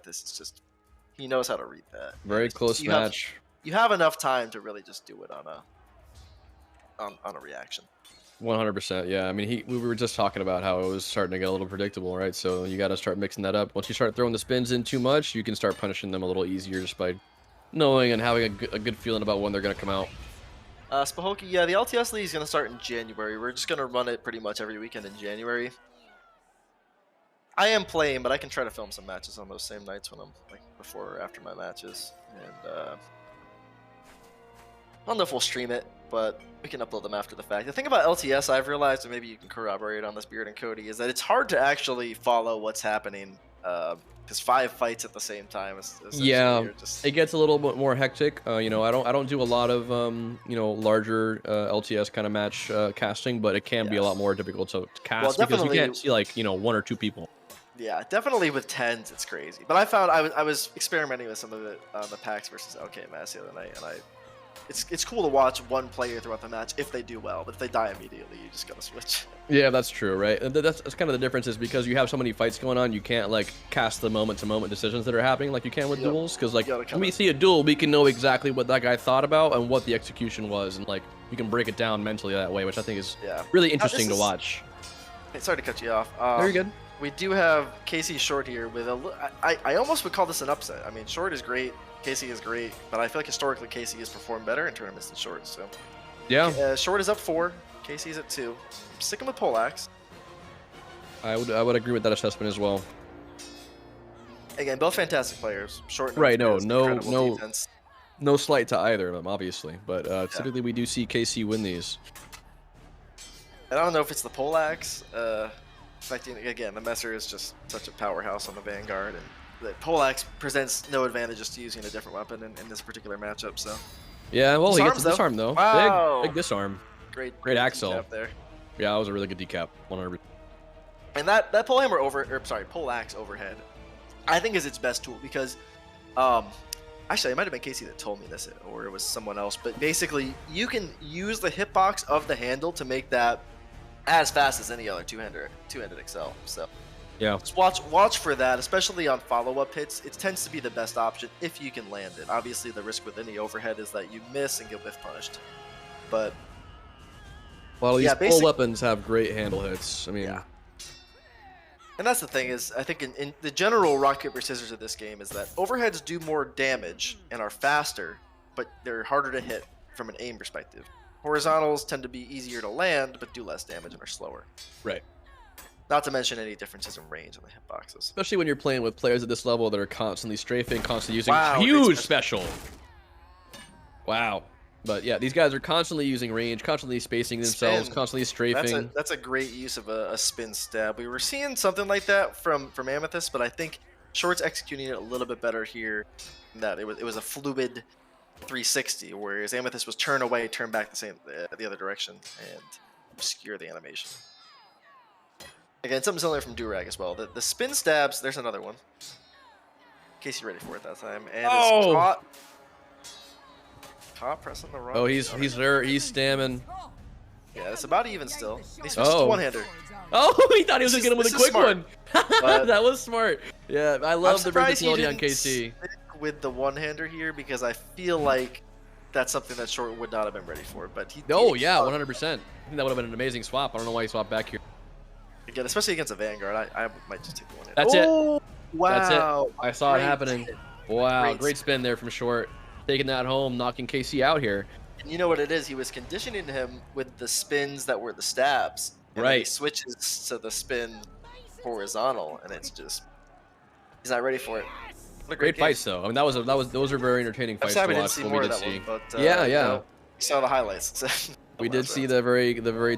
Amethyst, it's just he knows how to read that. Very close match. You have enough time to really just do it on a reaction. 100%. Yeah. I mean, we were just talking about how it was starting to get a little predictable, right? So you got to start mixing that up. Once you start throwing the spins in too much, you can start punishing them a little easier just by knowing and having a good feeling about when they're going to come out. Spahoki, yeah, the LTS League is going to start in January. We're just going to run it pretty much every weekend in January. I am playing, but I can try to film some matches on those same nights when I'm like before or after my matches. And I don't know if we'll stream it, but we can upload them after the fact. The thing about LTS I've realized, and maybe you can corroborate on this, Beard and Cody, is that it's hard to actually follow what's happening. Because 5 fights at the same time is yeah, it gets a little bit more hectic. You know, I don't do a lot of you know, larger LTS kind of match casting, but it can be a lot more difficult to cast because you can't see like, you know, 1 or 2 people. Yeah, definitely with 10s it's crazy. But I found I was experimenting with some of it on the PAX versus LKMS the other night, and it's cool to watch one player throughout the match if they do well, but if they die immediately, you just gotta switch. Yeah, that's true, right? That's kind of the difference, is because you have so many fights going on, you can't like cast the moment-to-moment decisions that are happening like you can with duels. Because like when we see a duel, we can know exactly what that guy thought about and what the execution was, and like we can break it down mentally that way, which I think is really interesting to watch. Hey, sorry to cut you off. Very good. We do have Casey Short here with I almost would call this an upset. I mean, Short is great, Casey is great, but I feel like historically Casey has performed better in tournaments than Short. So yeah, Short is up 4, Casey's at 2. I'm sticking with Poleaxe. I would agree with that assessment as well. Again, both fantastic players. Short, right? No slight to either of them, obviously, but typically we do see Casey win these. And I don't know if it's the Poleaxe. Again, the Messer is just such a powerhouse on the Vanguard, and the Poleaxe presents no advantages to using a different weapon in this particular matchup. So yeah, well, he gets the disarm though. Wow. Big disarm. Great Axel there. Yeah, that was a really good decap. 100. And that Poleaxe overhead, I think is its best tool because, actually, it might have been Casey that told me this, or it was someone else. But basically, you can use the hitbox of the handle to make that as fast as any other two-handed Excel. So yeah, just watch for that, especially on follow-up hits. It tends to be the best option if you can land it. Obviously, the risk with any overhead is that you miss and get whiff punished. But well, these full weapons have great handle hits. I mean, and that's the thing is, I think in the general rock paper scissors of this game is that overheads do more damage and are faster, but they're harder to hit from an aim perspective. Horizontals tend to be easier to land, but do less damage and are slower. Right. Not to mention any differences in range on the hitboxes. Especially when you're playing with players at this level that are constantly strafing, constantly using huge special. Wow. But yeah, these guys are constantly using range, constantly spacing themselves, constantly strafing. That's a great use of a spin stab. We were seeing something like that from Amethyst, but I think Short's executing it a little bit better here. In that it was a fluid 360, whereas Amethyst was turn away, turn back the other direction, and obscure the animation. Again, something similar from Durag as well. The spin stabs, there's another one. Casey ready for it that time, and it's caught pressing the wrong. Oh, he's there, he's stamming. Yeah, it's about even still. He switched to one-hander. Oh, he thought he was gonna get him with a quick one. That was smart. Yeah, I love the versatility on KC. With the one-hander here, because I feel like that's something that Short would not have been ready for. But he. Oh yeah, 100%. I think that would have been an amazing swap. I don't know why he swapped back here. Again, especially against a Vanguard, I might just take the one-hander. That's it. Wow. That's it. I saw it happening. Wow, great spin there from Short. Taking that home, knocking KC out here. And you know what it is? He was conditioning him with the spins that were the stabs. And then he switches to the spin horizontal, and it's just he's not ready for it. What a great fights, though. I mean, those are very entertaining fights to watch. I didn't see more of that one, but yeah. you know, we saw the highlights. We did see the very